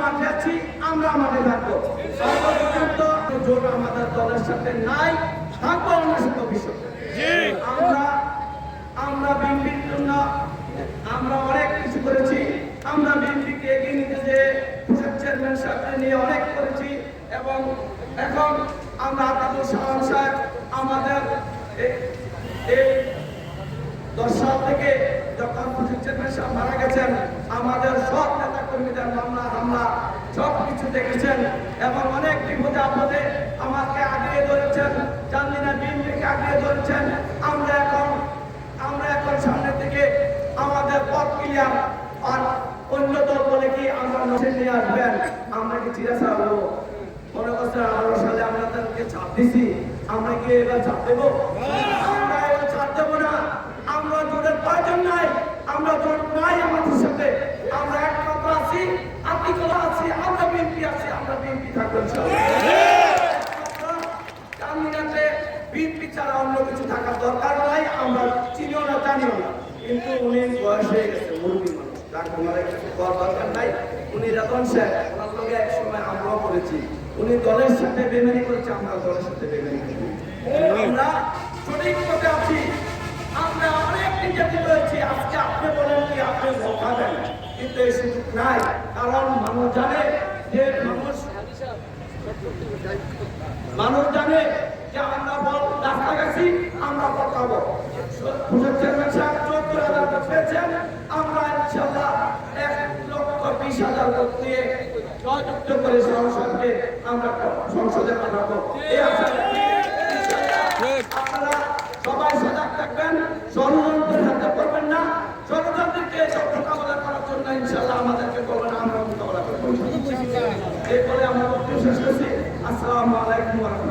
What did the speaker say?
মাঠে আছি, আমরা মাঠে থাকবো। সর্বপর্যন্ত জোট আমাদের দলের সাথে নাই, থাকবো আমাদের সাথে ভবিষ্যতে। আমরা বিএনপির জন্য আমরা অনেক কিছু করেছি। আমরা বিএনপিকে এগিয়ে নিতে যে চেয়ারম্যান সাহেবকে নিয়ে অনেক করেছি এবং এখন আমরা আতাউর সালাম সাহেব আমাদের এই 10 সাল থেকে যখন চেয়ারম্যান সাহেব মারা গেছেন, আমাদের সব নেতা কর্মীদের মামলা হামলা সব কিছু দেখেছেন এবং অনেক বিপদে আপদে আমাকে আগিয়ে ধরেছেন, চান্দিনা বিএনপিকে আগিয়ে ধরেছেন। আমরা এখন সামনে থেকে আমাদের পথ ক্লিয়ার। আর অন্য দল বলে কি আমরা নজর নিয়ে আসবেন, আমরা কি চিরাচা হবো? মনে করছেন 18 সালে আপনাদেরকে ছাড় দিছি, আমরা কি এবার ছাড় দেবো? আমরা এবার ছাড় দেবো না। আমরা জোটের প্রয়োজন নাই, আমরা জোট নাই আমাদের সাথে। আমরা একমাত্র আছি, আতিকলা আছি, আমরা বিএনপি আছি, আমরা বিএনপি থাকবো চান্দিনাতে বিএনপি ছাড়া অন্য কিছু থাকার দরকার নাই। আমরা চিনিও না জানিও না, কিন্তু উনি বয়স হয়ে গেছে, মুরব্বী মানুষ, তার কোনো কিছু করার দরকার নাই। উনি রতন সাহেব, ওনার সঙ্গে এক সময় আমরাও করেছি। উনি দলের সাথে বেমানি করেছে, আমরা দলের সাথে বেমানি করি। আমরা সঠিক পথে আছি, আমরা অনেক নির্যাতিত হয়েছি। আজকে আপনি বলেন কি আপনি খাবেন, কিন্তু এই সুযোগ নাই। কারণ মানুষ জানে যে মানুষ জানে যে আমরা বল রাস্তা গেছি, আমরা পড়াবো। চেয়ারম্যান সাহেব ৭৪,০০০ ভোট পেয়েছেন, আমরা ইনশাআল্লাহ ১,২০,০০০ ভোট দিয়ে জয়যুক্ত করে সংসদকে আমরা সংসদে পাঠাবো। এই আশা আপনারা সবাই সজাগ থাকবেন, ষড়যন্ত্রের হাতে পড়বেন না। ষড়যন্ত্রকে মোকাবেলা করার জন্য ইনশাআল্লাহ আমাদেরকে বলবেন, আমরা মোকাবেলা করবো। এই বলে আমরা বক্তব্য শেষ করছি। আসসালামু আলাইকুম ওয়া রাহমাতুল্লাহ।